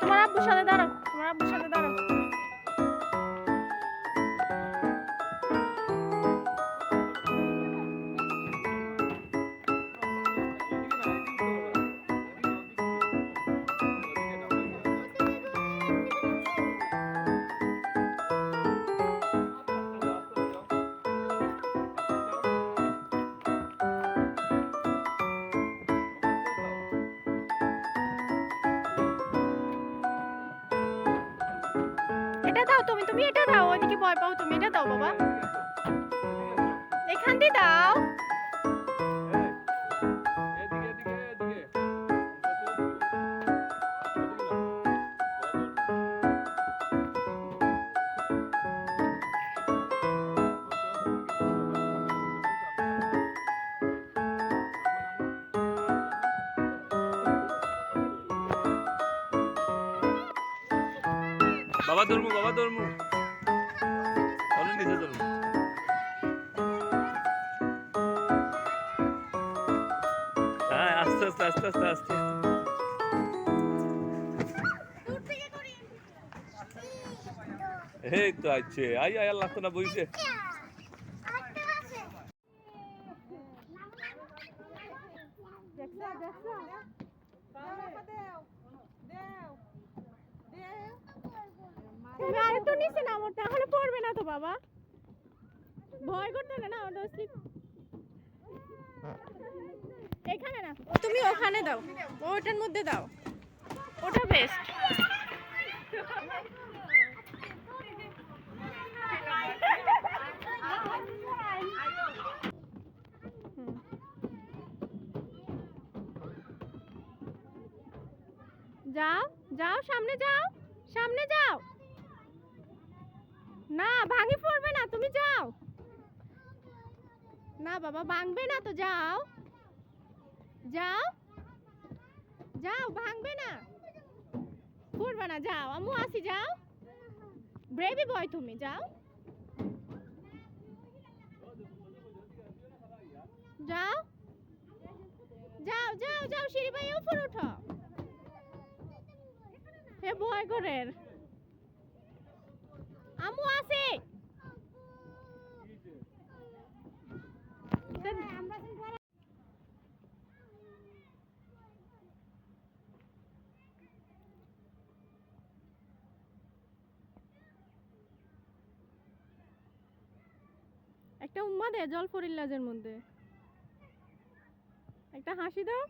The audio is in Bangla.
তোমার আব্বুর সাথে দাঁড়াও, তোমার আব্বুর সাথে দাঁড়াও। এটা দাও, তুমি এটা দাও, ওইদিকে ভয় পাও, তুমি এটা দাও বাবা, এখান দিয়ে দাও। বাবা ধর্মু অনেক নিচে ধর্মু। হ্যাঁ আস্তে আস্তে আস্তে আস্তে আস্তে এই তো আছে আই আই আল্লাহ তো না বইছে। তুমি আরেকটু নিচে নামো, তাহলে পড়বে না তো বাবা, ভয় করতে না ওটা স্লিপ। এখানে না, তুমি ওখানে দাও, ওটার মধ্যে দাও, ওটা বেস্ট। যাও যাও, সামনে যাও, সামনে যাও, না ভাঙি পড়বে না, তুমি যাও না বাবা, ভাঙবে না তো, যাও যাও যাও, ভাঙবে না, পড়বে না, যাও, আম্মু আসি, যাও, ব্রেভি বয় তুমি, যাও যাও যাও যাও যাও, সিঁড়ি বাইয়ে উপরে উঠো, হে ভয় করে, আম্মু আসে। একটা উম্মা দে জল ফরিল্লাজের মধ্যে, একটা হাসি দাও।